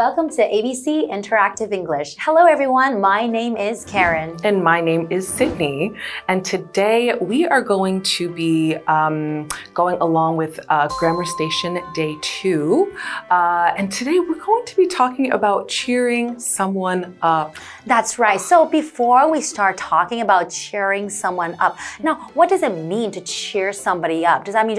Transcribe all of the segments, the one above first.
Welcome to ABC Interactive English. Hello everyone, my name is Karen. And my name is Sydney. And today we are going to be going along with Grammar Station Day 2. And today we're going to be talking about cheering someone up. That's right. So before we start talking about cheering someone up, now what does it mean to cheer somebody up? Does that mean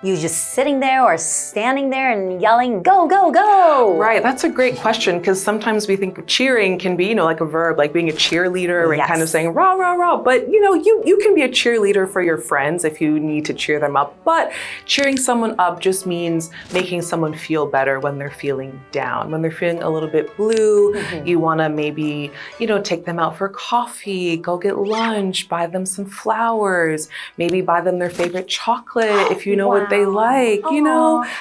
you just sitting there or standing there and yelling, go, go, go? Right, that's a great question because sometimes we think cheering can be, like a verb, like being a cheerleader and kind of saying rah, rah, rah. But, you can be a cheerleader for your friends if you need to cheer them up. But cheering someone up just means making someone feel better when they're feeling down. When they're feeling a little bit blue, you want to maybe, take them out for coffee, go get lunch, buy them some flowers, maybe buy them their favorite chocolate if you know what they like,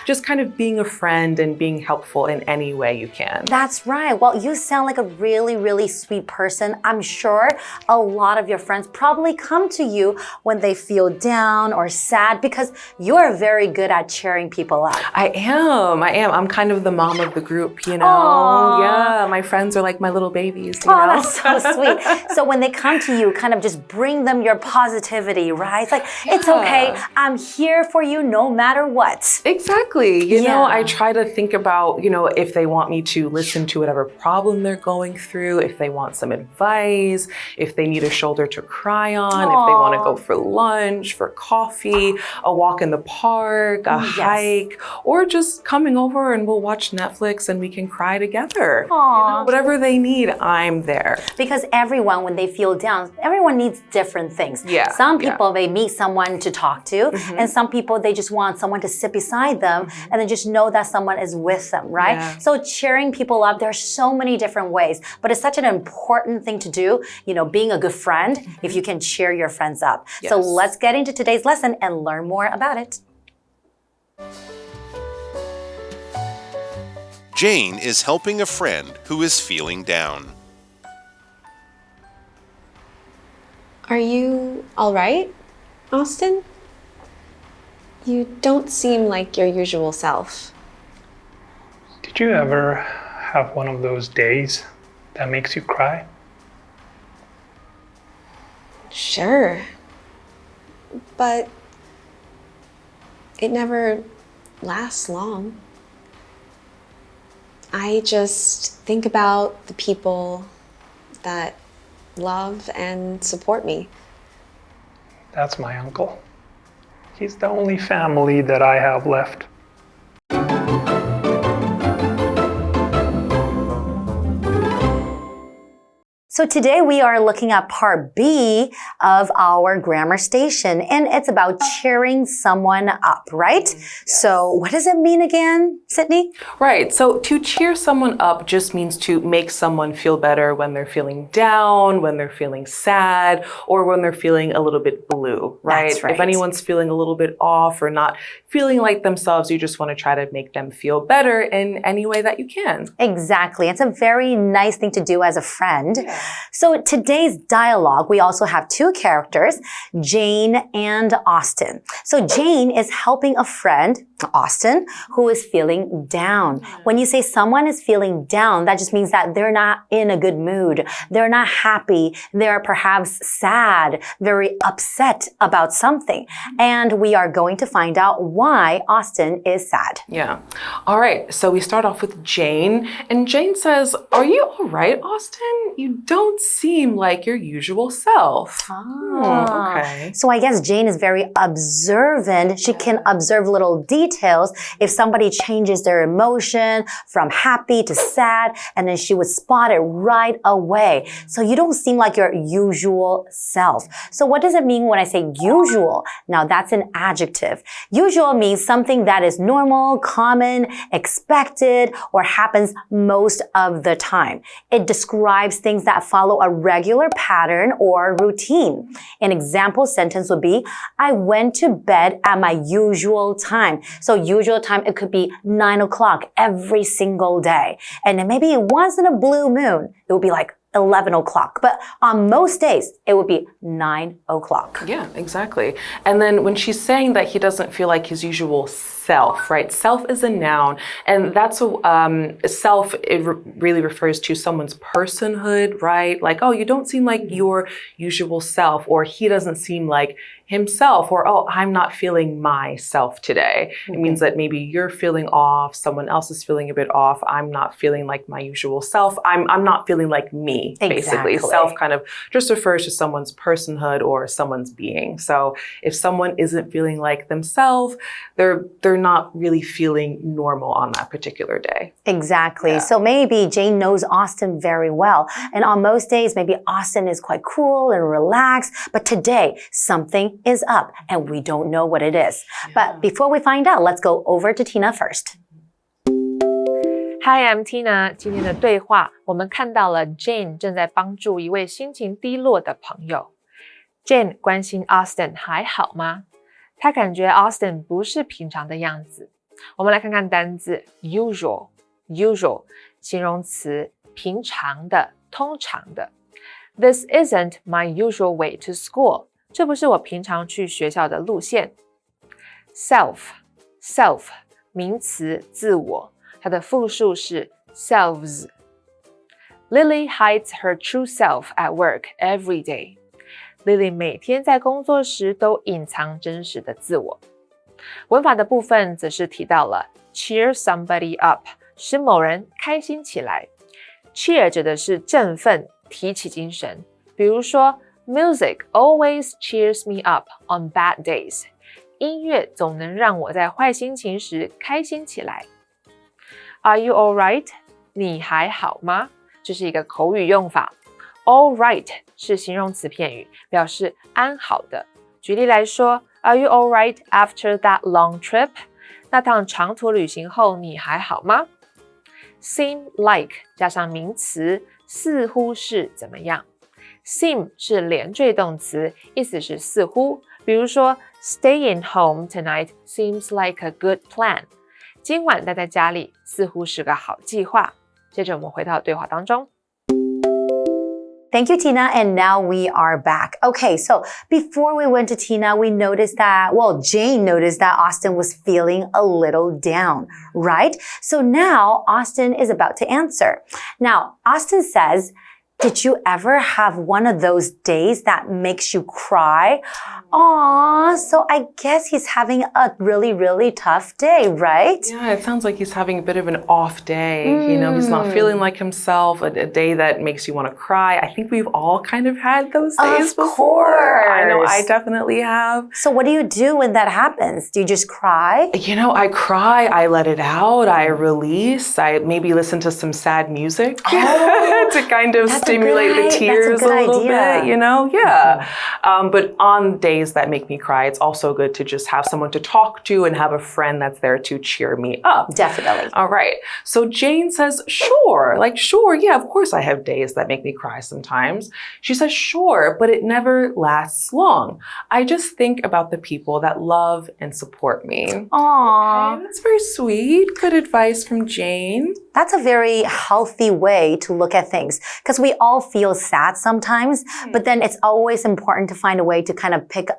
just kind of being a friend and being helpful in any way you can. That's right. Well, you sound like a really, really sweet person. I'm sure a lot of your friends probably come to you when they feel down or sad because you're very good at cheering people up. I am. I'm kind of the mom of the group, Aww. Yeah, my friends are like my little babies, Oh, that's so sweet. So when they come to you, kind of just bring them your positivity, right? It's like, it's okay. I'm here for you no matter what. Exactly. I try to think about, if they want me to listen to whatever problem they're going through, if they want some advice, if they need a shoulder to cry on, if they want to go for lunch, for coffee, a walk in the park, a hike, or just coming over and we'll watch Netflix and we can cry together. Whatever they need, I'm there. Because everyone, when they feel down, everyone needs different things. Some people, they meet someone to talk to, and some people, they just want someone to sit beside them and then just know that someone is with them, right? So cheering people up, there's so many different ways, but it's such an important thing to do, being a good friend, if you can cheer your friends up. So let's get into today's lesson and learn more about it. Jane is helping a friend who is feeling down. Are you all right, Austin? You don't seem like your usual self. Did you ever have one of those days that makes you cry? Sure. But it never lasts long. I just think about the people that love and support me. That's my uncle. He's the only family that I have left. So today we are looking at part B of our grammar station, and it's about cheering someone up, right? So what does it mean again, Sydney? Right. So to cheer someone up just means to make someone feel better when they're feeling down, when they're feeling sad, or when they're feeling a little bit blue, right? That's right. If anyone's feeling a little bit off or not feeling like themselves, you just want to try to make them feel better in any way that you can. Exactly. It's a very nice thing to do as a friend. So today's dialogue, we also have two characters, Jane and Austin. So Jane is helping a friend, Austin, who is feeling down. When you say someone is feeling down, that just means that they're not in a good mood. They're not happy. They're perhaps sad, very upset about something. And we are going to find out why Austin is sad. Yeah. All right. So we start off with Jane. And Jane says, "Are you all right, Austin? You don't seem like your usual self." Okay. So I guess Jane is very observant. She can observe little details. If somebody changes their emotion from happy to sad, and then she would spot it right away. So you don't seem like your usual self. So what does it mean when I say usual? Now that's an adjective. Usual means something that is normal, common, expected, or happens most of the time. It describes things that follow a regular pattern or routine. An example sentence would be, I went to bed at my usual time. So usual time, it could be 9 o'clock every single day. And then maybe once in a blue moon, it would be like 11 o'clock. But on most days, it would be 9 o'clock. Yeah, exactly. And then when she's saying that he doesn't feel like his usual self, right? Self is a noun, and that's self, it really refers to someone's personhood, right? Like, oh, you don't seem like your usual self, or he doesn't seem like himself, or oh, I'm not feeling myself today. It means that maybe you're feeling off, someone else is feeling a bit off, I'm not feeling like my usual self, I'm not feeling like me, basically. Self kind of just refers to someone's personhood or someone's being. So if someone isn't feeling like themselves, they're not really feeling normal on that particular day. Exactly. Yeah. So maybe Jane knows Austin very well. And on most days, maybe Austin is quite cool and relaxed. But today, something is up and we don't know what it is. But before we find out, let's go over to Tina first. Hi, I'm Tina. 今天的对话，我们看到了 Jane 正在帮助一位心情低落的朋友。Jane 关心 Austin 还好吗？她感觉 Austin 不是平常的样子。我们来看看单字 usual 形容词，平常的，通常的。This isn't my usual way to school. 这不是我平常去学校的路线。Self 名词，自我，它的复数是 selves. Lily hides her true self at work every day. Lily 每天在工作时都隐藏真实的自我。文法的部分则是提到了 cheer somebody up， 使某人开心起来。cheer 指的是振奋，提起精神。比如说Music always cheers me up on bad days. 音乐总能让我在坏心情时开心起来。Are you all right? 你还好吗？这是一个口语用法。All right 是形容词片语，表示安好的。举例来说 Are you all right after that long trip? 那趟长途旅行后你还好吗？ Seem like 加上名词，似乎是怎么样。Seem 是连缀动词，意思是似乎。比如说 Staying home tonight seems like a good plan. 今晚待在家里似乎是个好计划。接着我们回到对话当中。Thank you, Tina. And now we are back. Okay, so before we went to Tina, we noticed that, well, Jane noticed that Austin was feeling a little down, right? So now Austin is about to answer. Now, Austin says, did you ever have one of those days that makes you cry? Aww, so I guess he's having a really, really tough day, right? Yeah, it sounds like he's having a bit of an off day. You know, he's not feeling like himself, a day that makes you want to cry. I think we've all kind of had those days before. I know, I definitely have. So what do you do when that happens? Do you just cry? You know, I cry, I let it out, I release, I maybe listen to some sad music to kind of stimulate the tears a little bit, you know? Yeah. But on days that make me cry, it's also good to just have someone to talk to and have a friend that's there to cheer me up. Definitely. All right. So Jane says, sure, yeah, of course I have days that make me cry sometimes. She says, sure, but it never lasts long. I just think about the people that love and support me. Aww. Okay, that's very sweet. Good advice from Jane. That's a very healthy way to look at things because we all feel sad sometimes, but then it's always important to find a way to kind of pick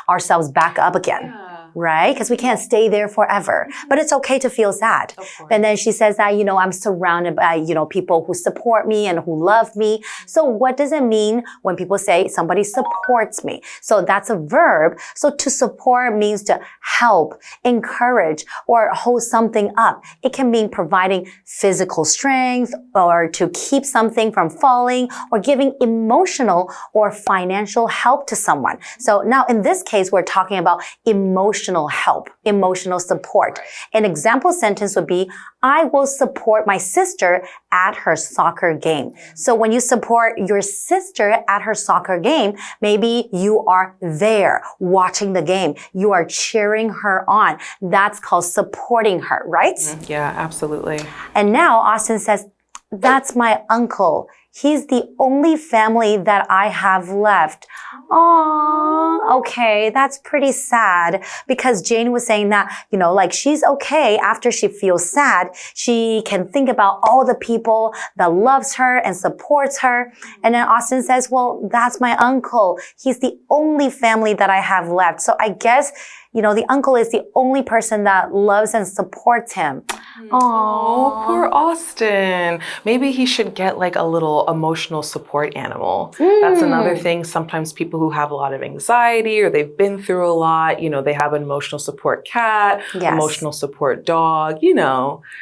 ourselves back up again. Right? Because we can't stay there forever. But it's okay to feel sad. And then she says that, you know, I'm surrounded by, you know, people who support me and who love me. So what does it mean when people say somebody supports me? So that's a verb. So to support means to help, encourage, or hold something up. It can mean providing physical strength or to keep something from falling or giving emotional or financial help to someone. So now in this case, we're talking about emotional help, emotional support. An example sentence would be, I will support my sister at her soccer game. So when you support your sister at her soccer game, maybe you are there watching the game. You are cheering her on. That's called supporting her, right? Yeah, absolutely. And now Austin says, that's my uncle. He's the only family that I have left. Aww, okay, that's pretty sad because Jane was saying that, you know, like she's okay after she feels sad. She can think about all the people that loves her and supports her. And then Austin says, well, that's my uncle. He's the only family that I have left. So I guess the uncle is the only person that loves and supports him. Oh, poor Austin. Maybe he should get like a little emotional support animal. That's another thing. Sometimes people who have a lot of anxiety or they've been through a lot, they have an emotional support cat, emotional support dog,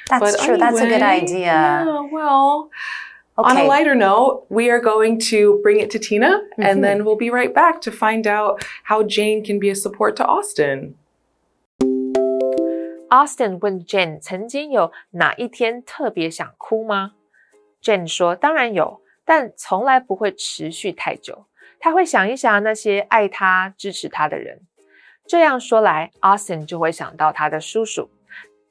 That's true. That's a good idea. Yeah, well, on a lighter note, we are going to bring it to Tina, and then we'll be right back to find out how Jane can be a support to Austin. Austin 问 Jane 曾经有哪一天特别想哭吗？ Jane 说当然有，但从来不会持续太久。他会想一想那些爱他、支持他的人。这样说来 ，Austin 就会想到他的叔叔，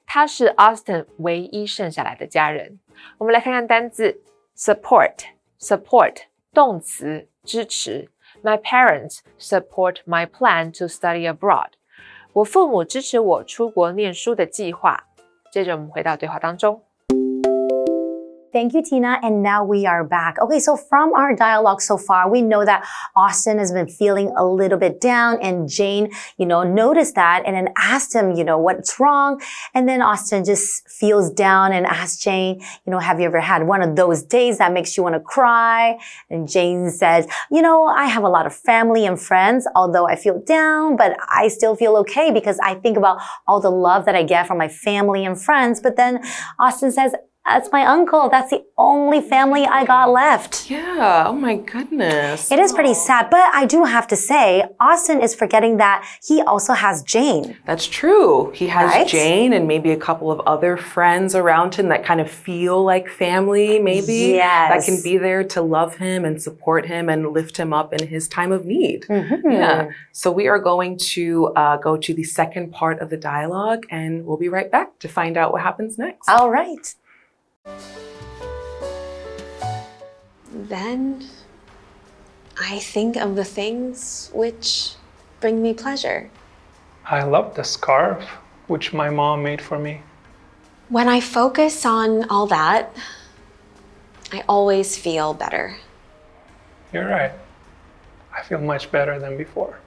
他是 Austin 唯一剩下来的家人。我们来看看单字 support 动词支持。My parents support my plan to study abroad. 我父母支持我出国念书的计划。接着我们回到对话当中。Thank you, Tina. And now we are back. Okay, so from our dialogue so far, we know that Austin has been feeling a little bit down and Jane, noticed that and then asked him, what's wrong? And then Austin just feels down and asks Jane, have you ever had one of those days that makes you want to cry? And Jane says, I have a lot of family and friends, although I feel down, but I still feel okay because I think about all the love that I get from my family and friends. But then Austin says, that's my uncle. That's the only family I got left. Yeah. Oh my goodness. It is pretty sad, but I do have to say, Austin is forgetting that he also has Jane. That's true. He has Right? Jane and maybe a couple of other friends around him that kind of feel like family, maybe. Yes. That can be there to love him and support him and lift him up in his time of need. Yeah. So we are going to go to the second part of the dialogue and we'll be right back to find out what happens next. All right. Then I think of the things which bring me pleasure. I love the scarf which my mom made for me. When I focus on all that, I always feel better. You're right. I feel much better than before.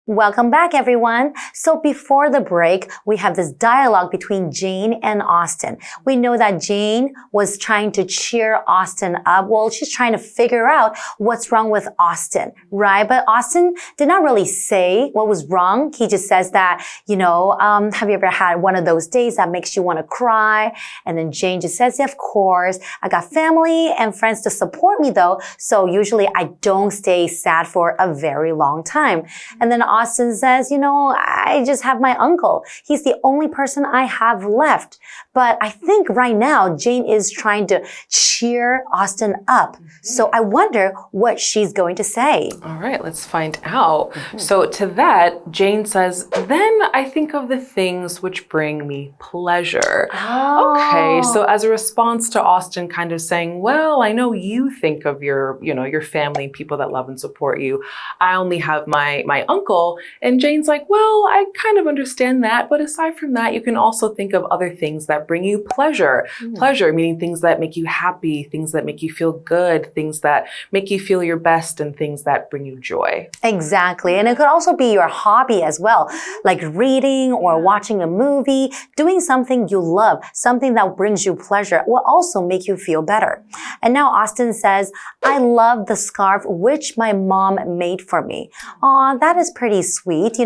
Welcome back, everyone. So before the break, we have this dialogue between Jane and Austin. We know that Jane was trying to cheer Austin up. Well, she's trying to figure out what's wrong with Austin, right? But Austin did not really say what was wrong. He just says that, have you ever had one of those days that makes you want to cry? And then Jane just says, yeah, of course. I got family and friends to support me though. So usually I don't stay sad for a very long time. And then Austin says, I just have my uncle. He's the only person I have left. But I think right now, Jane is trying to cheer Austin up. So I wonder what she's going to say. All right, let's find out. So to that, Jane says, then I think of the things which bring me pleasure. Okay, so as a response to Austin kind of saying, well, I know you think of your family and people that love and support you. I only have my uncle. And Jane's like, well, I kind of understand that. But aside from that, you can also think of other things that bring you pleasure. Pleasure, meaning things that make you happy, things that make you feel good, things that make you feel your best, and things that bring you joy. Exactly. And it could also be your hobby as well, like reading or watching a movie, doing something you love, something that brings you pleasure will also make you feel better. And now Austin says, I love the scarf which my mom made for me. Aw, that is pretty sweet,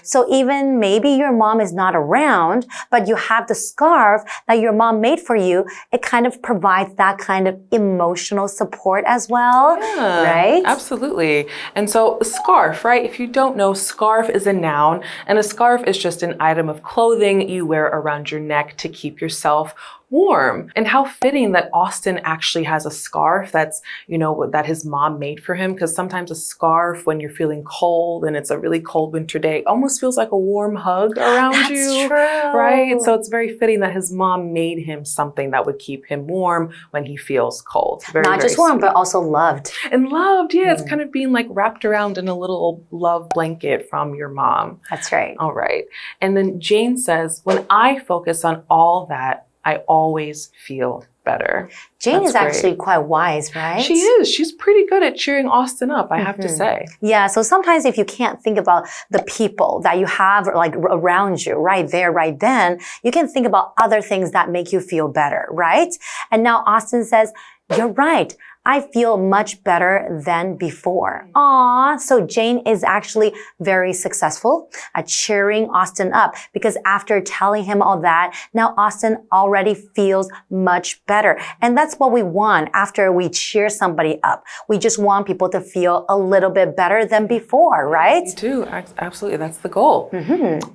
So even maybe your mom is not around, but you have the scarf that your mom made for you. It kind of provides that kind of emotional support as well, right? Absolutely. And so scarf, right? If you don't know, scarf is a noun, and a scarf is just an item of clothing you wear around your neck to keep yourself warm. And how fitting that Austin actually has a scarf that's, that his mom made for him. Because sometimes a scarf, when you're feeling cold and it's a really cold winter day, almost feels like a warm hug around you. That's true. Right? So it's very fitting that his mom made him something that would keep him warm when he feels cold. Not just warm, but also loved. And loved, yeah. It's kind of being like wrapped around in a little love blanket from your mom. That's right. All right. And then Jane says, when I focus on all that, I always feel better. Jane That's is actually great. quite wise, right? She is. She's pretty good at cheering Austin up, I have to say. Yeah, so sometimes if you can't think about the people that you have like around you right there, right then, you can think about other things that make you feel better, right? And now Austin says, you're right. I feel much better than before. Aww, so Jane is actually very successful at cheering Austin up because after telling him all that, now Austin already feels much better. And that's what we want after we cheer somebody up. We just want people to feel a little bit better than before, right? We do. Absolutely. That's the goal.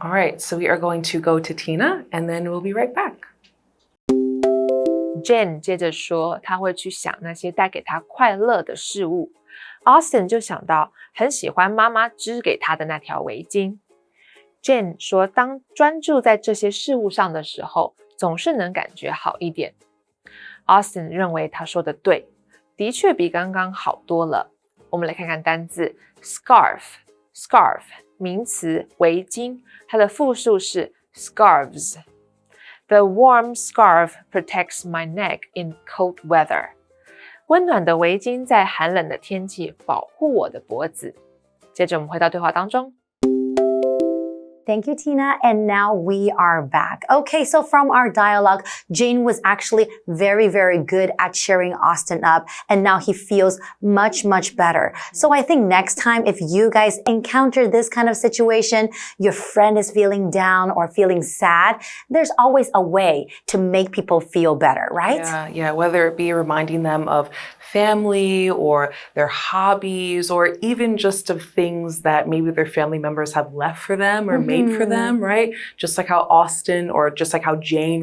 All right. So we are going to go to Tina and then we'll be right back. Jane 接着说，他会去想那些带给他快乐的事物。Austin 就想到很喜欢妈妈织给他的那条围巾。Jane 说，当专注在这些事物上的时候，总是能感觉好一点。Austin 认为他说的对，的确比刚刚好多了。我们来看看单字 scarf 名词围巾，它的复数是 scarves。The warm scarf protects my neck in cold weather. 温暖的围巾在寒冷的天气保护我的脖子。接着我们回到对话当中。Thank you, Tina. And now we are back. Okay, so from our dialogue, Jane was actually very, very good at cheering Austin up. And now he feels much, much better. So I think next time, if you guys encounter this kind of situation, your friend is feeling down or feeling sad, there's always a way to make people feel better, right? Yeah. Whether it be reminding them of family or their hobbies or even just of things that maybe their family members have left for them or made for them, right? Just like how Austin or just like how Jane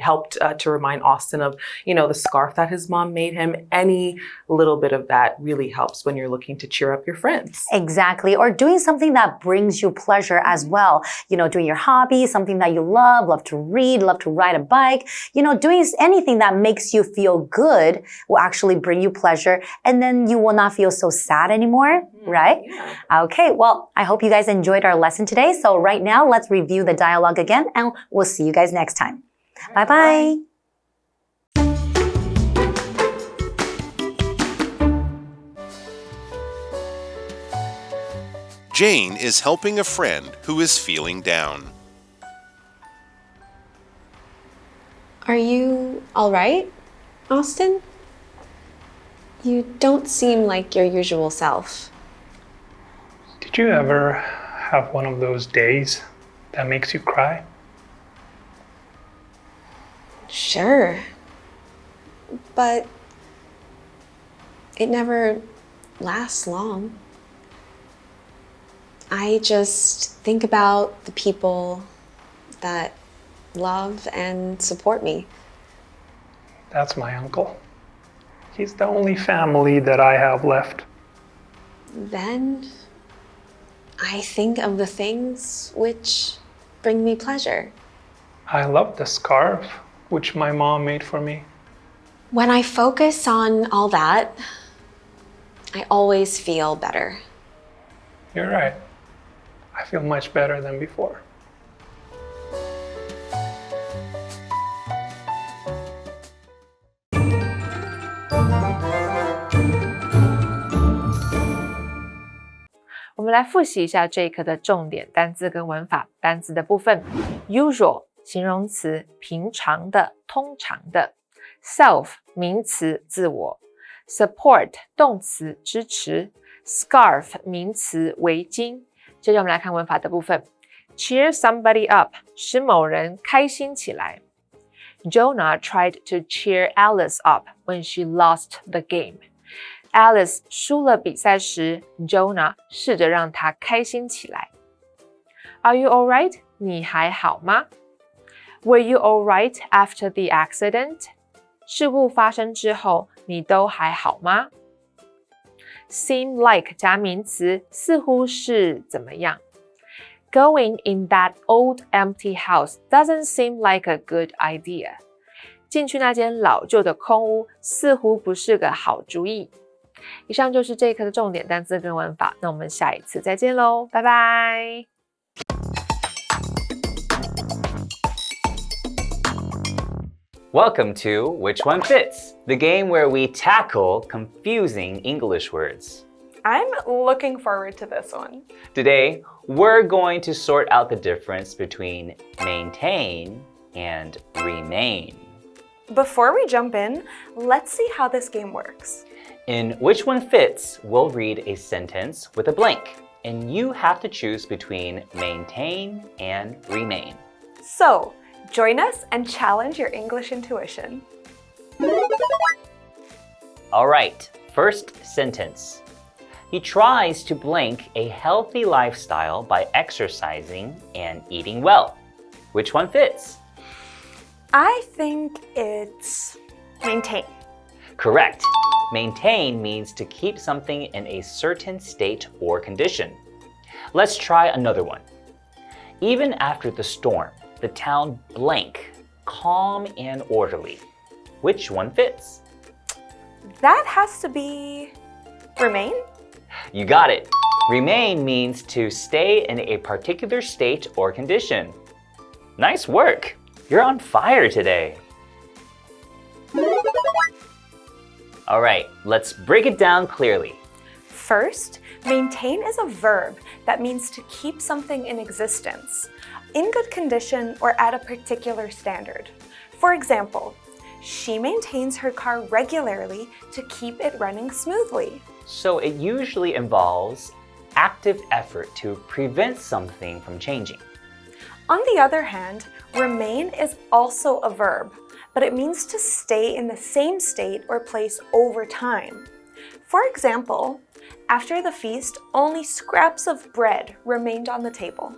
helped to remind Austin of, the scarf that his mom made him. Any little bit of that really helps when you're looking to cheer up your friends. Exactly. Or doing something that brings you pleasure as well. Doing your hobby, something that you love to read, love to ride a bike. Doing anything that makes you feel good will actually bring you pleasure, and then you will not feel so sad anymore, right? Yeah. Okay, well, I hope you guys enjoyed our lesson today. So right now, let's review the dialogue again, and we'll see you guys next time. Bye-bye. Jane is helping a friend who is feeling down. Are you all right, Austin? You don't seem like your usual self. Did you ever have one of those days that makes you cry? Sure. But it never lasts long. I just think about the people that love and support me. That's my uncle. He's the only family that I have left. Then I think of the things which bring me pleasure. I love the scarf which my mom made for me. When I focus on all that, I always feel better. You're right. I feel much better than before.我们来复习一下这一课的重点单字跟文法。单字的部分 usual 形容词，平常的，通常的。self 名词，自我。support 动词，支持。scarf 名词，围巾。接着我们来看文法的部分 cheer somebody up 使某人开心起来。Jonah tried to cheer Alice up when she lost the game.Alice 输了比赛时 Jonah 试着让她开心起来。Are you alright? 你还好吗？ Were you alright after the accident? 事故发生之后，你都还好吗？ Seem like 加名词，似乎是怎么样？ Going in that old empty house doesn't seem like a good idea. 进去那间老旧的空屋似乎不是个好主意。以上就是这一课的重点单字跟文法，那我们下一次再见喽，拜拜。Welcome to Which One Fits, the game where we tackle confusing English words. I'm looking forward to this one. Today, we're going to sort out the difference between maintain and remain. Before we jump in, let's see how this game works. In Which One Fits, we'll read a sentence with a blank, and you have to choose between maintain and remain. So, join us and challenge your English intuition. All right, first sentence. He tries to blank a healthy lifestyle by exercising and eating well. Which one fits? I think it's maintain. Correct. Maintain means to keep something in a certain state or condition. Let's try another one. Even after the storm, the town blank, calm and orderly. Which one fits? That has to be remain? You got it. Remain means to stay in a particular state or condition. Nice work. You're on fire today. All right, let's break it down clearly. First, maintain is a verb that means to keep something in existence, in good condition or at a particular standard. For example, she maintains her car regularly to keep it running smoothly. So it usually involves active effort to prevent something from changing. On the other hand, remain is also a verb, but it means to stay in the same state or place over time. For example, after the feast, only scraps of bread remained on the table.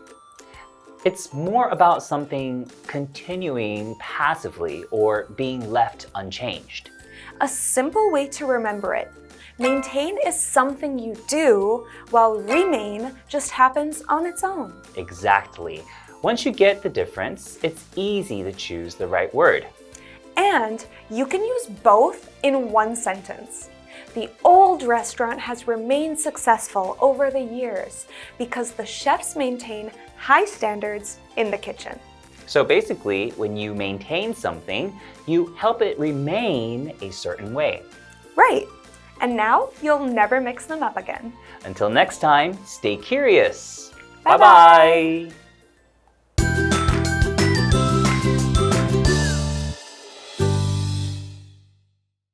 It's more about something continuing passively or being left unchanged. A simple way to remember it: maintain is something you do, while remain just happens on its own. Exactly. Once you get the difference, it's easy to choose the right word. And you can use both in one sentence. The old restaurant has remained successful over the years because the chefs maintain high standards in the kitchen. So basically, when you maintain something, you help it remain a certain way. Right. And now you'll never mix them up again. Until next time, stay curious. Bye-bye. Bye-bye.